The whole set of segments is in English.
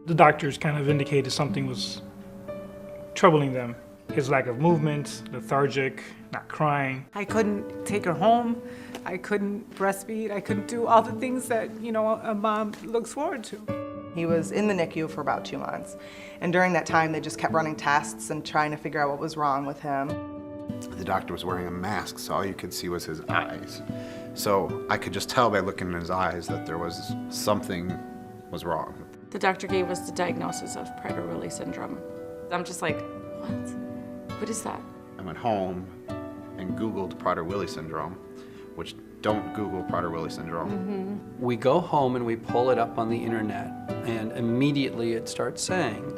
The doctors kind of indicated something was troubling them. His lack of movement, lethargic, not crying. I couldn't take her home. I couldn't breastfeed. I couldn't do all the things that, a mom looks forward to. He was in the NICU for about 2 months. And during that time, they just kept running tests and trying to figure out what was wrong with him. The doctor was wearing a mask, so all you could see was his eyes. So I could just tell by looking in his eyes that there was something was wrong. The doctor gave us the diagnosis of Prader Willi Syndrome. I'm just like, what? What is that? I went home and Googled Prader Willi Syndrome, which don't Google Prader Willi Syndrome. Mm-hmm. We go home and we pull it up on the internet, and immediately it starts saying,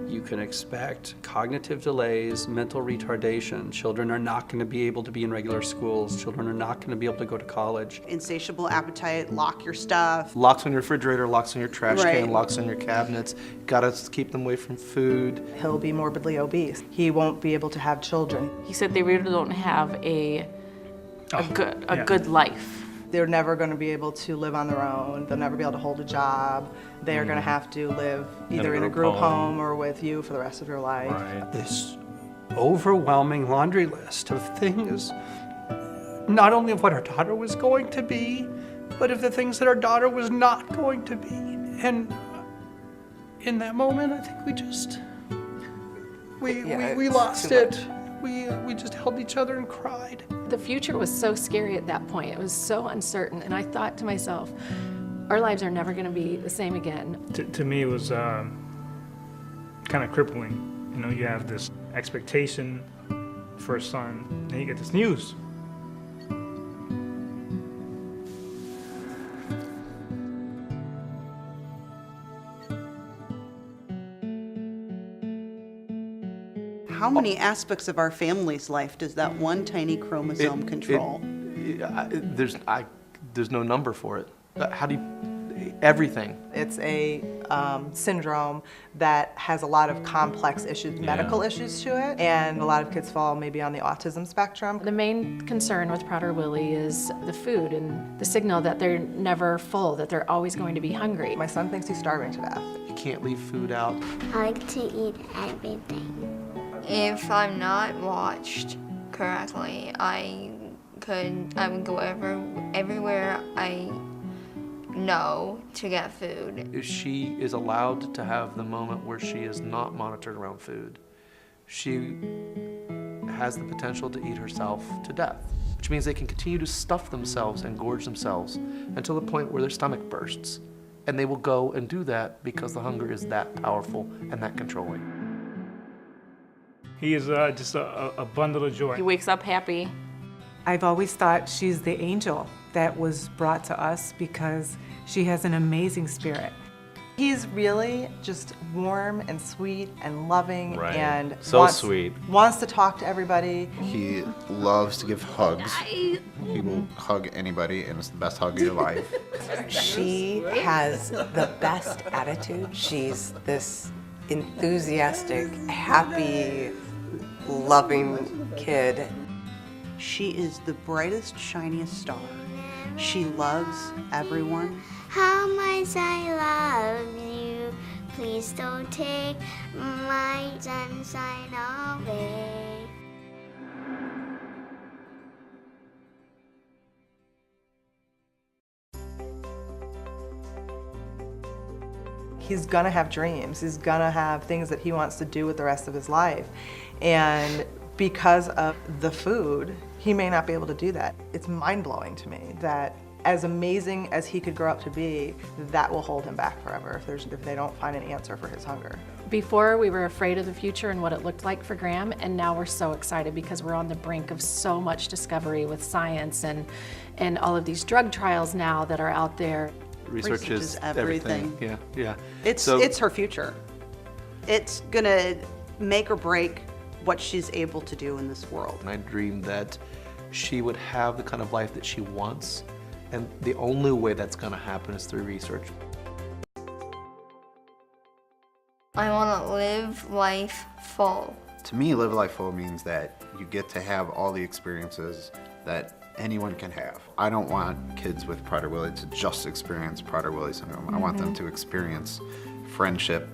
you can expect cognitive delays, mental retardation. Children are not going to be able to be in regular schools. Children are not going to be able to go to college. Insatiable appetite, lock your stuff. Locks on your refrigerator, locks on your trash Right. can, locks on your cabinets. Gotta keep them away from food. He'll be morbidly obese. He won't be able to have children. He said they really don't have a good life. They're never going to be able to live on their own. They'll never be able to hold a job. They're going to have to live either in a group home or with you for the rest of your life. Right. This overwhelming laundry list of things, not only of what our daughter was going to be, but of the things that our daughter was not going to be. And in that moment, I think we lost it. We just held each other and cried. The future was so scary at that point. It was so uncertain, and I thought to myself, our lives are never going to be the same again. To me, it was kind of crippling. You have this expectation for a son, and you get this news. How many aspects of our family's life does that one tiny chromosome control? There's no number for it. Everything. It's a syndrome that has a lot of complex issues, medical issues to it, and a lot of kids fall maybe on the autism spectrum. The main concern with Prader Willi is the food and the signal that they're never full, that they're always going to be hungry. My son thinks he's starving to death. You can't leave food out. I like to eat everything. If I'm not watched correctly, I would go everywhere I know to get food. If she is allowed to have the moment where she is not monitored around food, she has the potential to eat herself to death, which means they can continue to stuff themselves and gorge themselves until the point where their stomach bursts. And they will go and do that because the hunger is that powerful and that controlling. He is just a bundle of joy. He wakes up happy. I've always thought she's the angel that was brought to us because she has an amazing spirit. He's really just warm and sweet and loving and Sweet. Wants to talk to everybody. He loves to give hugs. He will hug anybody, and it's the best hug of your life. She has the best attitude. She's this enthusiastic, happy, loving kid. She is the brightest, shiniest star. She loves everyone. How much I love you. Please don't take my sunshine away. He's gonna have dreams. He's gonna have things that he wants to do with the rest of his life. And because of the food, he may not be able to do that. It's mind-blowing to me that as amazing as he could grow up to be, that will hold him back forever if they don't find an answer for his hunger. Before, we were afraid of the future and what it looked like for Graham, and now we're so excited because we're on the brink of so much discovery with science and all of these drug trials now that are out there. Research is everything. Yeah. It's her future. It's gonna make or break what she's able to do in this world. And I dreamed that she would have the kind of life that she wants, and the only way that's gonna happen is through research. I want to live life full. To me, live life full means that you get to have all the experiences that anyone can have. I don't want kids with Prader Willi to just experience Prader Willi syndrome. I want them to experience friendship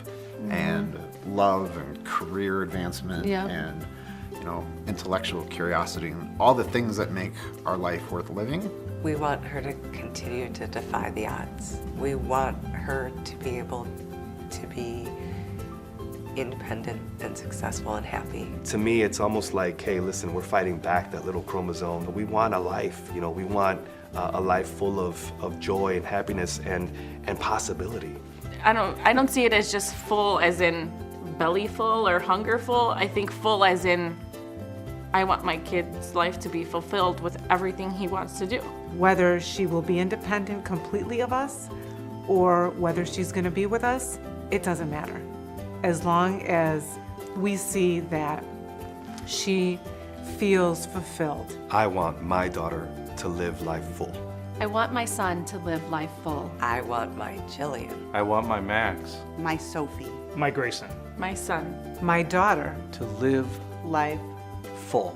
and love and career advancement Yeah. and intellectual curiosity and all the things that make our life worth living. We want her to continue to defy the odds. We want her to be able to be independent and successful and happy. To me, it's almost like, hey, listen, we're fighting back that little chromosome. We want a life, we want a life full of joy and happiness and possibility. I don't see it as just full as in belly full or hunger full. I think full as in I want my kid's life to be fulfilled with everything he wants to do. Whether she will be independent completely of us or whether she's going to be with us, it doesn't matter. As long as we see that she feels fulfilled. I want my daughter to live life full. I want my son to live life full. I want my Jillian. I want my Max. My Sophie. My Grayson. My son. My daughter. To live Life full.